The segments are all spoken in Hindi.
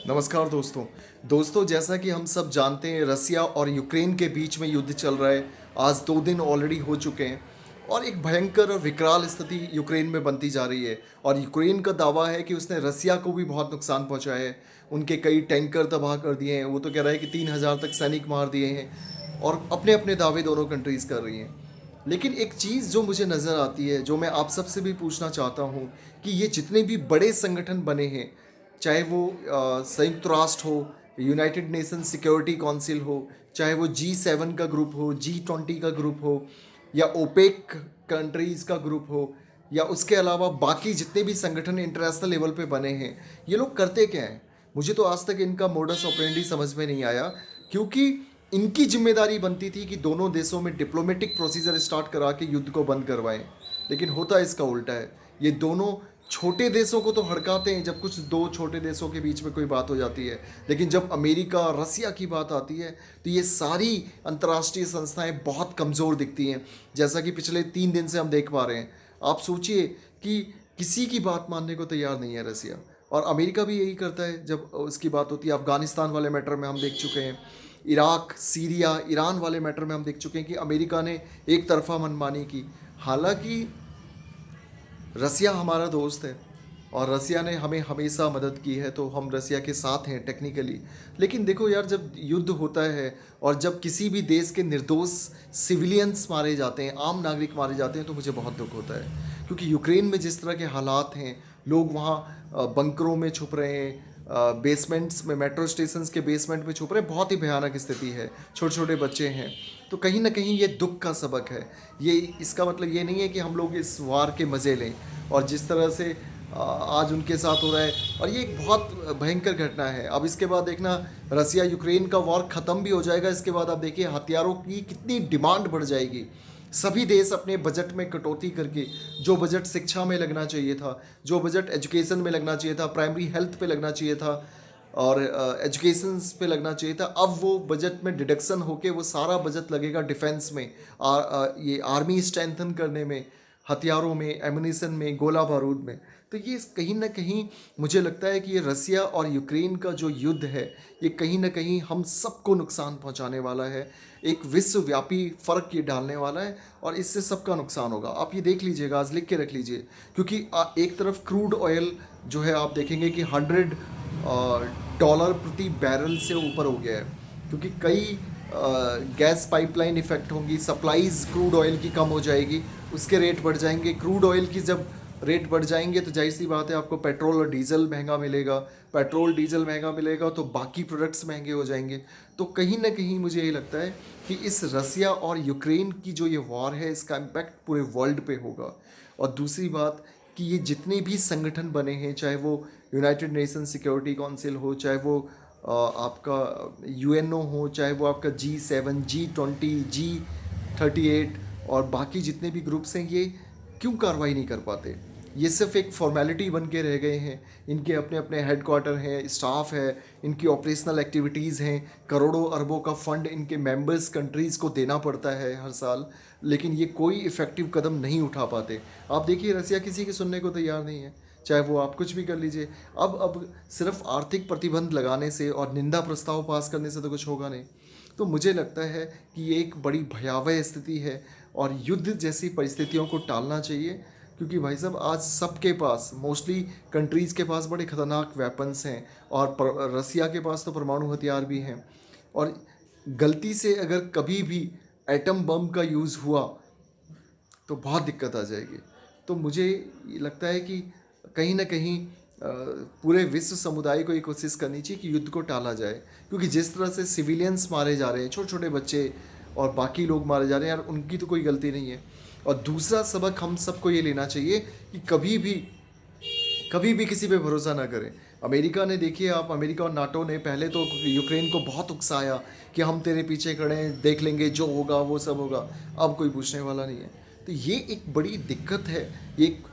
नमस्कार दोस्तों जैसा कि हम सब जानते हैं रसिया और यूक्रेन के बीच में युद्ध चल रहा है। आज 2 दिन ऑलरेडी हो चुके हैं और एक भयंकर और विकराल स्थिति यूक्रेन में बनती जा रही है। और यूक्रेन का दावा है कि उसने रसिया को भी बहुत नुकसान पहुंचाया है, उनके कई टैंकर तबाह कर दिए हैं। वो तो कह रहा है कि 3,000 तक सैनिक मार दिए हैं और अपने अपने दावे दोनों कंट्रीज़ कर रही हैं। लेकिन एक चीज़ जो मुझे नज़र आती है, जो मैं आप सबसे भी पूछना चाहता हूँ कि ये जितने भी बड़े संगठन बने हैं, चाहे वो संयुक्त राष्ट्र हो, यूनाइटेड नेशन सिक्योरिटी काउंसिल हो, चाहे वो G7 का ग्रुप हो, G20 का ग्रुप हो, या ओपेक कंट्रीज़ का ग्रुप हो, या उसके अलावा बाकी जितने भी संगठन इंटरनेशनल लेवल पे बने हैं, ये लोग करते क्या हैं? मुझे तो आज तक इनका मोडस ऑपरेंडी समझ में नहीं आया, क्योंकि इनकी जिम्मेदारी बनती थी कि दोनों देशों में डिप्लोमेटिक प्रोसीजर स्टार्ट करा के युद्ध को बंद करवाएं। लेकिन होता इसका उल्टा है। ये दोनों छोटे देशों को तो हड़काते हैं जब कुछ दो छोटे देशों के बीच में कोई बात हो जाती है, लेकिन जब अमेरिका रसिया की बात आती है तो ये सारी अंतर्राष्ट्रीय संस्थाएं बहुत कमज़ोर दिखती हैं, जैसा कि पिछले 3 दिन से हम देख पा रहे हैं। आप सोचिए कि किसी की बात मानने को तैयार नहीं है रसिया, और अमेरिका भी यही करता है जब उसकी बात होती है। अफ़गानिस्तान वाले मैटर में हम देख चुके हैं, इराक, सीरिया, ईरान वाले मैटर में हम देख चुके हैं कि अमेरिका ने एक तरफा मनमानी की। हालांकि रसिया हमारा दोस्त है और रसिया ने हमें हमेशा मदद की है, तो हम रसिया के साथ हैं टेक्निकली। लेकिन देखो यार, जब युद्ध होता है और जब किसी भी देश के निर्दोष सिविलियंस मारे जाते हैं, आम नागरिक मारे जाते हैं, तो मुझे बहुत दुख होता है। क्योंकि यूक्रेन में जिस तरह के हालात हैं, लोग वहाँ बंकरों में छुप रहे हैं, बेसमेंट्स में, मेट्रो स्टेशंस के बेसमेंट में छुप रहे हैं। बहुत ही भयानक स्थिति है, छोटे छोटे बच्चे हैं। तो कहीं ना कहीं ये दुख का सबक है। ये इसका मतलब ये नहीं है कि हम लोग इस वार के मज़े लें, और जिस तरह से आज उनके साथ हो रहा है, और ये एक बहुत भयंकर घटना है। अब इसके बाद देखना, रसिया यूक्रेन का वॉर ख़त्म भी हो जाएगा, इसके बाद आप देखिए हथियारों की कितनी डिमांड बढ़ जाएगी। सभी देश अपने बजट में कटौती करके, जो बजट शिक्षा में लगना चाहिए था, जो बजट एजुकेशन में लगना चाहिए था, प्राइमरी हेल्थ पे लगना चाहिए था, और एजुकेशन पे लगना चाहिए था, अब वो बजट में डिडक्शन होके वो सारा बजट लगेगा डिफेंस में, ये आर्मी स्ट्रेंथन करने में, हथियारों में, एमुनिशन में, गोला बारूद में। तो ये कहीं ना कहीं मुझे लगता है कि ये रसिया और यूक्रेन का जो युद्ध है, ये कहीं ना कहीं हम सबको नुकसान पहुंचाने वाला है। एक विश्वव्यापी फ़र्क ये डालने वाला है, और इससे सबका नुकसान होगा। आप ये देख लीजिएगा, आज लिख के रख लीजिए, क्योंकि एक तरफ क्रूड ऑयल जो है, आप देखेंगे कि $100 प्रति बैरल से ऊपर हो गया है, क्योंकि कई गैस पाइपलाइन इफेक्ट होंगी, सप्लाईज क्रूड ऑयल की कम हो जाएगी, उसके रेट बढ़ जाएंगे। क्रूड ऑयल की जब रेट बढ़ जाएंगे तो जाहिर सी बात है आपको पेट्रोल और डीजल महंगा मिलेगा। पेट्रोल डीजल महंगा मिलेगा तो बाकी प्रोडक्ट्स महंगे हो जाएंगे। तो कहीं ना कहीं मुझे ये लगता है कि इस रसिया और यूक्रेन की जो ये वॉर है, इसका इम्पैक्ट पूरे वर्ल्ड पे होगा। और दूसरी बात कि ये जितने भी संगठन बने हैं, चाहे वो यूनाइटेड नेशन सिक्योरिटी काउंसिल हो, चाहे वो आपका UNO हो, चाहे वो आपका G7, G20, G38 और बाकी जितने भी ग्रुप्स हैं, ये क्यों कार्रवाई नहीं कर पाते? ये सिर्फ एक फॉर्मेलिटी बन के रह गए हैं। इनके अपने अपने हेडक्वार्टर हैं, स्टाफ है, इनकी ऑपरेशनल एक्टिविटीज़ हैं, करोड़ों अरबों का फंड इनके मेंबर्स कंट्रीज़ को देना पड़ता है हर साल, लेकिन ये कोई इफ़ेक्टिव कदम नहीं उठा पाते। आप देखिए रसिया किसी की सुनने को तैयार नहीं है, चाहे वो आप कुछ भी कर लीजिए। अब सिर्फ आर्थिक प्रतिबंध लगाने से और निंदा प्रस्ताव पास करने से तो कुछ होगा नहीं। तो मुझे लगता है कि ये एक बड़ी भयावह स्थिति है, और युद्ध जैसी परिस्थितियों को टालना चाहिए। क्योंकि भाई साहब, आज सबके पास, मोस्टली कंट्रीज़ के पास बड़े ख़तरनाक वेपन्स हैं, और रसिया के पास तो परमाणु हथियार भी हैं। और गलती से अगर कभी भी एटम बम का यूज़ हुआ तो बहुत दिक्कत आ जाएगी। तो मुझे ये लगता है कि कहीं ना कहीं पूरे विश्व समुदाय को ये कोशिश करनी चाहिए कि युद्ध को टाला जाए। क्योंकि जिस तरह से सिविलियंस मारे जा रहे हैं, छोटे छोटे बच्चे और बाकी लोग मारे जा रहे हैं यार, उनकी तो कोई गलती नहीं है। और दूसरा सबक हम सबको ये लेना चाहिए कि कभी भी किसी पे भरोसा ना करें। अमेरिका ने, देखिए आप, अमेरिका और नाटो ने पहले तो यूक्रेन को बहुत उकसाया कि हम तेरे पीछे खड़े हैं, देख लेंगे, जो होगा वो सब होगा। अब कोई पूछने वाला नहीं है। तो ये एक बड़ी दिक्कत है। एक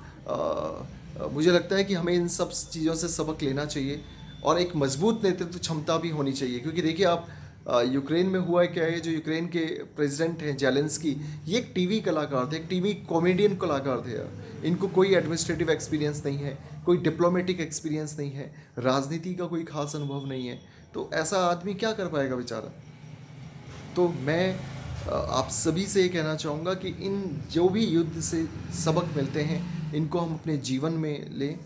मुझे लगता है कि हमें इन सब चीज़ों से सबक लेना चाहिए, और एक मजबूत नेतृत्व क्षमता भी होनी चाहिए। क्योंकि देखिए आप, यूक्रेन में हुआ है क्या है, जो यूक्रेन के प्रेसिडेंट हैं जेलेंस्की, ये एक टीवी कलाकार थे, एक टीवी कॉमेडियन कलाकार थे यार। इनको कोई एडमिनिस्ट्रेटिव एक्सपीरियंस नहीं है, कोई डिप्लोमेटिक एक्सपीरियंस नहीं है, राजनीति का कोई खास अनुभव नहीं है। तो ऐसा आदमी क्या कर पाएगा बेचारा। तो मैं आप सभी से ये कहना चाहूँगा कि इन जो भी युद्ध से सबक मिलते हैं, इनको हम अपने जीवन में लें